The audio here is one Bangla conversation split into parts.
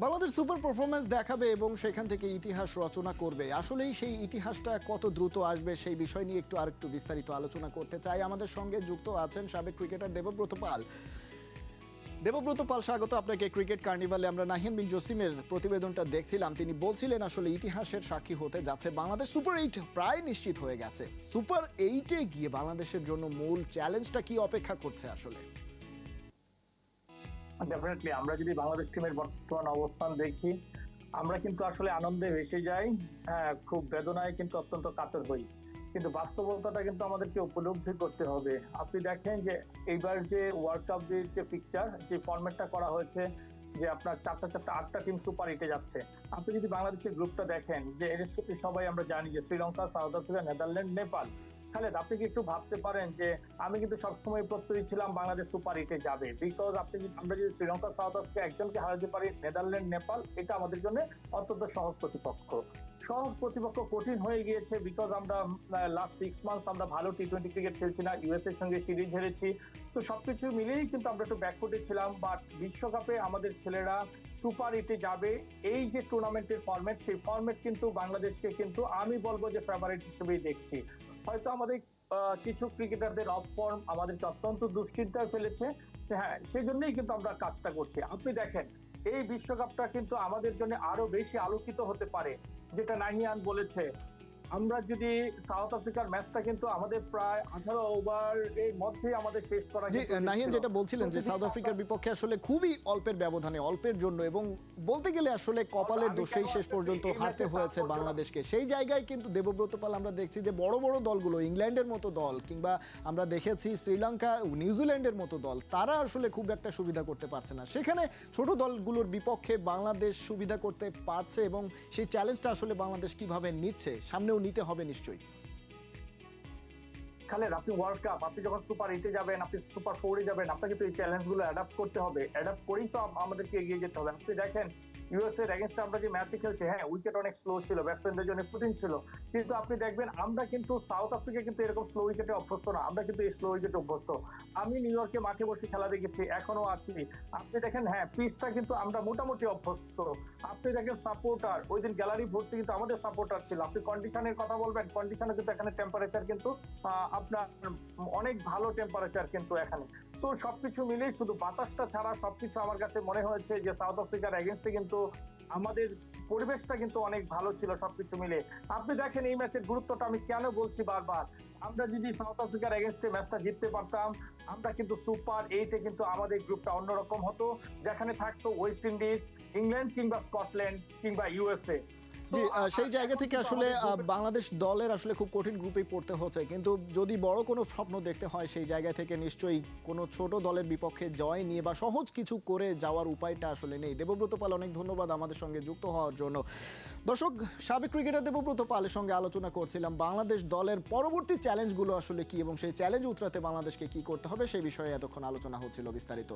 বাংলাদেশ সুপার পারফরম্যান্স দেখাবে এবং সেখান থেকে ইতিহাস রচনা করবে। আসলেই সেই ইতিহাসটা কত দ্রুত আসবে সেই বিষয় নিয়ে আরেকটু বিস্তারিত আলোচনা করতে চাই। আমাদের সঙ্গে যুক্ত আছেন সাবেক ক্রিকেটার দেবব্রত পাল। দেবব্রত পাল, স্বাগত আপনাকে ক্রিকেট কার্নিভালে। আমরা নাহিয়ান বিন জসিমের প্রতিবেদনটা দেখছিলাম, তিনি বলছিলেন আসলে ইতিহাসের সাক্ষী হতে যাচ্ছে বাংলাদেশ। সুপার 8 প্রায় নিশ্চিত হয়ে গেছে। সুপার 8-এ গিয়ে বাংলাদেশের জন্য মূল চ্যালেঞ্জটা কি অপেক্ষা করছে আসলে? ডেফিনেটলি আমরা যদি বাংলাদেশ টিমের বর্তমান অবস্থান দেখি, আমরা কিন্তু আসলে আনন্দে ভেসে যাই, হ্যাঁ খুব বেদনায় কিন্তু অত্যন্ত কাতর হই, কিন্তু বাস্তবতাটা কিন্তু আমাদেরকে উপলব্ধি করতে হবে। আপনি দেখেন যে এইবার যে ওয়ার্ল্ড কাপের যে পিকচার, যে ফরম্যাটটা করা হয়েছে, যে আপনার আটটা টিম সুপার 8-এ যাচ্ছে। আপনি যদি বাংলাদেশের গ্রুপটা দেখেন, যে এর সাথে সবাই আমরা জানি যে Sri Lanka, south Africa, Netherland, Nepal. Khaled, আপনি কি একটু ভাবতে পারেন যে আমি কিন্তু সবসময় প্রত্যয়ী ছিলাম বাংলাদেশ সুপার 8-এ যাবে, বিকজ আমরা যদি শ্রীলঙ্কা, সাউথ আফ্রিকা একজনকে হারাতে পারি, নেদারল্যান্ড, নেপাল, এটা আমাদের জন্য অত্যন্ত সহজ প্রতিপক্ষ কঠিন হয়ে গিয়েছে, বিকজ আমরা লাস্ট 6 মান্থ আমরা ভালো টি-20 ক্রিকেট খেলছি না, ইউএস এর সঙ্গে সিরিজ হেরেছি। তো সবকিছু মিলেই কিন্তু আমরা একটু ব্যাকফুটে ছিলাম, বাট বিশ্বকাপে আমাদের ছেলেরা সুপার 8-এ যাবে। এই যে টুর্নামেন্টের ফরম্যাট, সেই ফরম্যাট কিন্তু বাংলাদেশকে কিন্তু আমি বলবো যে ফেভারিট হিসেবেই দেখছি। হয়তো আমাদের কিছু ক্রিকেটারদের অফ ফর্ম আমাদেরকে অত্যন্ত দুশ্চিন্তায় ফেলেছে, হ্যাঁ সেই জন্যই কিন্তু আমরা কাজটা করছি। আপনি দেখেন এই বিশ্বকাপটা কিন্তু আমাদের জন্য আরো বেশি আলোকিত হতে পারে, যেটা নাহিয়ান বলেছে। আমরা যদি সাউথ আফ্রিকার ম্যাচটা কিন্তু আমাদের প্রায় 18 ওভার এর মধ্যে আমাদের শেষ করা। নাহিয়ান যেটা বলছিলেন যে সাউথ আফ্রিকার বিপক্ষে আসলে খুবই অল্পের ব্যবধানে, অল্পের জন্য, এবং বলতে গেলে আসলে কপালের দোষেই শেষ পর্যন্ত হারতে হয়েছে বাংলাদেশকে। সেই জায়গায় কিন্তু দেবব্রত পাল আমরা দেখছি যে বড় বড় দলগুলো, ইংল্যান্ডের মতো দল কিংবা আমরা দেখেছি শ্রীলঙ্কা, নিউজিল্যান্ডের মতো দল, তারা আসলে খুব একটা সুবিধা করতে পারছে না। সেখানে ছোট দলগুলোর বিপক্ষে বাংলাদেশ সুবিধা করতে পারছে এবং সেই চ্যালেঞ্জটা আসলে বাংলাদেশ কিভাবে নিচ্ছে, সামনেও নিতে হবে নিশ্চয়ই। খালেদ, আপনি ওয়ার্ল্ড কাপ, আপনি যখন সুপার 8-এ যাবেন, আপনি সুপার 4-এ যাবেন, আপনাকে তো এই চ্যালেঞ্জগুলো অ্যাডাপ্ট করতে হবে। অ্যাডাপ্ট করেই তো আমাদেরকে এগিয়ে যেতে হবে। আপনি দেখেন ইউএস এর এগেইনস্টে আমরা যে ম্যাচে খেলছি, হ্যাঁ উইকেট অনেক স্লো ছিল, ব্যাটসম্যানদের জন্য কঠিন ছিল, কিন্তু আপনি দেখবেন আমরা কিন্তু সাউথ আফ্রিকা কিন্তু এরকম স্লো উইকেটে অভ্যস্ত না, আমরা কিন্তু এই স্লো উইকেটে অভ্যস্ত। আমি নিউ ইয়র্কে মাঠে বসে খেলা দেখেছি, এখনো আছি। আপনি দেখেন হ্যাঁ পিচটা কিন্তু আমরা মোটামুটি অভ্যস্ত। আপনি দেখেন সাপোর্টার, ওই দিন গ্যালারি ভর্তি কিন্তু আমাদের সাপোর্টার ছিল। আপনি কন্ডিশনের কথা বলবেন, কন্ডিশনে কিন্তু এখানে টেম্পারেচার কিন্তু আপনার অনেক ভালো টেম্পারেচার কিন্তু এখানে। সো সবকিছু মিলেই শুধু বাতাসটা ছাড়া সবকিছু আমার কাছে মনে হয়েছে যে সাউথ আফ্রিকার এগেইনস্টে কিন্তু আমাদের পরিবেশটা কিন্তু অনেক ভালো ছিল সবকিছু মিলে। আপনি দেখেন এই ম্যাচের গুরুত্বটা আমি কেন বলছি বারবার, আমরা যদি সাউথ আফ্রিকার এগেইনস্টে ম্যাচটা জিততে পারতাম, আমরা কিন্তু সুপার 8-এ কিন্তু আমাদের গ্রুপটা অন্যরকম হতো, যেখানে থাকতো ওয়েস্ট ইন্ডিজ, ইংল্যান্ড কিংবা স্কটল্যান্ড কিংবা ইউএসএ। জি, সেই জায়গা থেকে আসলে বাংলাদেশ দলের আসলে খুব কঠিন গ্রুপেই পড়তে হচ্ছে, কিন্তু যদি বড় কোনো স্বপ্ন দেখতে হয় সেই জায়গা থেকে নিশ্চয়ই কোনো ছোট দলের বিপক্ষে জয় নিয়ে বা সহজ কিছু করে যাওয়ার উপায়টা আসলে নেই। দেবব্রত পাল, অনেক ধন্যবাদ আমাদের সঙ্গে যুক্ত হওয়ার জন্য। দর্শক, সাবেক ক্রিকেটার দেবব্রত পালের সঙ্গে আলোচনা করছিলাম বাংলাদেশ দলের পরবর্তী চ্যালেঞ্জগুলো আসলে কি এবং সেই চ্যালেঞ্জ উতরাতে বাংলাদেশকে কি করতে হবে সেই বিষয়ে এতক্ষণ আলোচনা হচ্ছিল বিস্তারিত।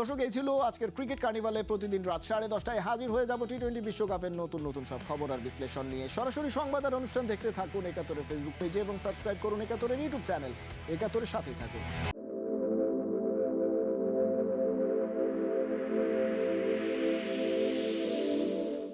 দর্শক, এই ছিল আজকের ক্রিকেট কার্নিভালে। প্রতিদিন রাত 10:30টায় হাজির হয়ে যাব টি-20 বিশ্বকাপের নতুন সব খবর আর বিশ্লেষণ নিয়ে। সরাসরি সংবাদ আর অনুষ্ঠান দেখতে থাকুন একাত্তরের ফেসবুক পেজে এবং সাবস্ক্রাইব করুন একাত্তরের ইউটিউব চ্যানেল। একাত্তরের সাথেই থাকুন।